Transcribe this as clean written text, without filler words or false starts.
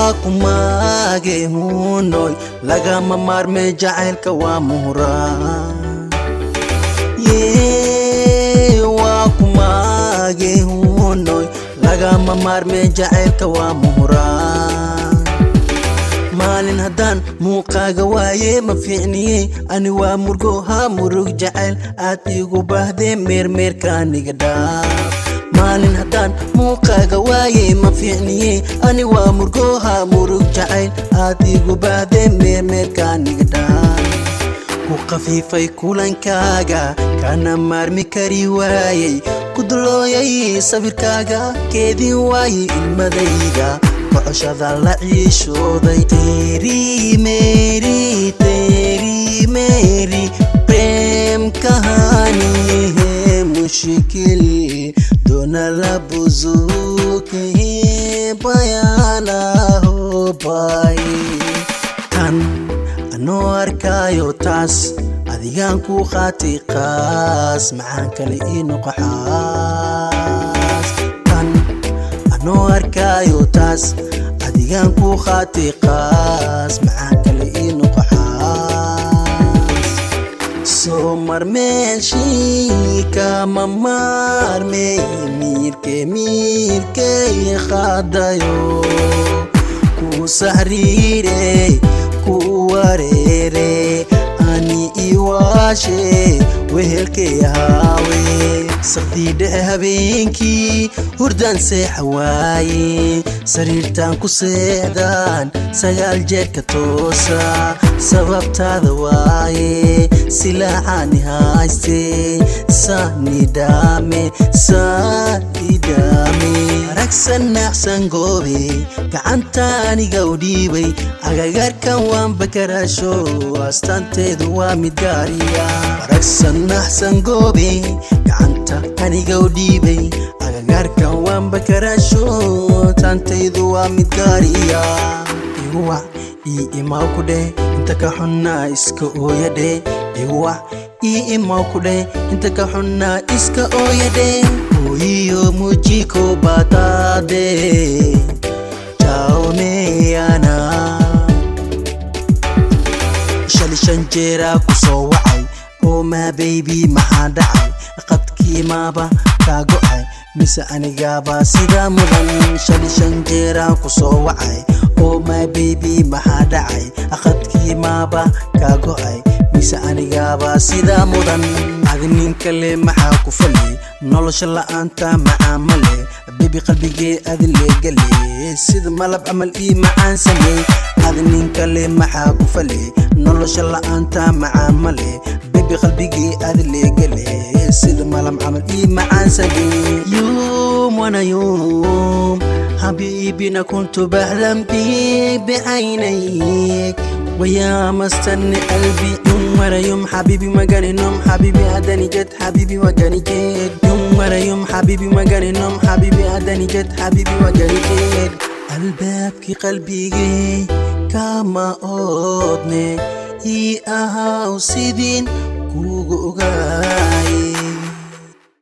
waakumaage hunoy lagama maarme jacaylka waa muhuraan waakumaage hunoy lagama maarme jacaylka waa muhuraan maalin haddaan muuqaaga waaye ma fiicniye ani waa murgoha murug jacayl aad igu baahdee meermeerkaaniga dhaaf maalin haddaan muuqaaga waaye ma fiicniye ani waa murgoha murug jacayl aad igu baahdee meermeerkaaniga dhaaf ku khafiifay kulankaaga kana maarmi kari waayey ku dulooyay sawirkaaga keedin waaye ilmadayda وعشذا العيشودي تيري ميري بريم كهاني مشكل دون لبزوك بيانا هو باي كان أنوار كايو تاس أذيان كو خاتي قاس معاك لإنو قحاس كان أنوار كايو تاس أديان كو خاتي قاس معاك لإنو قحاس سومر ماشي كاما مارمي ميركي خادايو كو سحريري كو وريري أني إيواشي وهلكي هاوي سقدي هبينكي هردان سيحواي سريرتان كو سيدان سيال جيركا توسا سببتا دواي سلاحاني هايستي ساني دامي ركسن أحسن قوبي كعنتاني قوديبي أغاقاركا وان بكراشو أستانتي دوامي داريا ركسن أحسن قوبي كعنتاني قوديبي أغاقاركا وان بكراشو تانتي دوامي داريا إيوا إيماوكو دي انتكا حنا إسكا أويا دي إيوا إيماوكو دي انتكا حنا إسكا أويا دي Oyo mujiko batade Chao meyana Shali shanjera kuso wacay Oh my baby maxaa dhacay qadkii maaba kaa go'ay mise anigaaba sida mudan Shali shanjera kuso wacay Oh my baby maxaa dhacay qadkii maaba kaa go'ay mise anigaaba sida mudan adnin kale maxaa ku falay nolosha la'aanta macaamale bibi qalbigee adile gale sida malab amal ii macaan samey adnin kale maxaa ku falay nolosha la'aanta macaamale bibi qalbigee adile gale sida malab amal ii macaan samey يوم وانا يوم حبيبي انا كنت بحلم بيك بعينيك ويا مستني قلبي يوم ورا يوم حبيبي ما جاني نوم حبيبي هداني جد حبيبي وجاني جد يوم ورا يوم حبيبي ما جاني نوم حبيبي هداني جد حبيبي وجاني جد قلبك قلبي كما أودني إي أهاو سيدين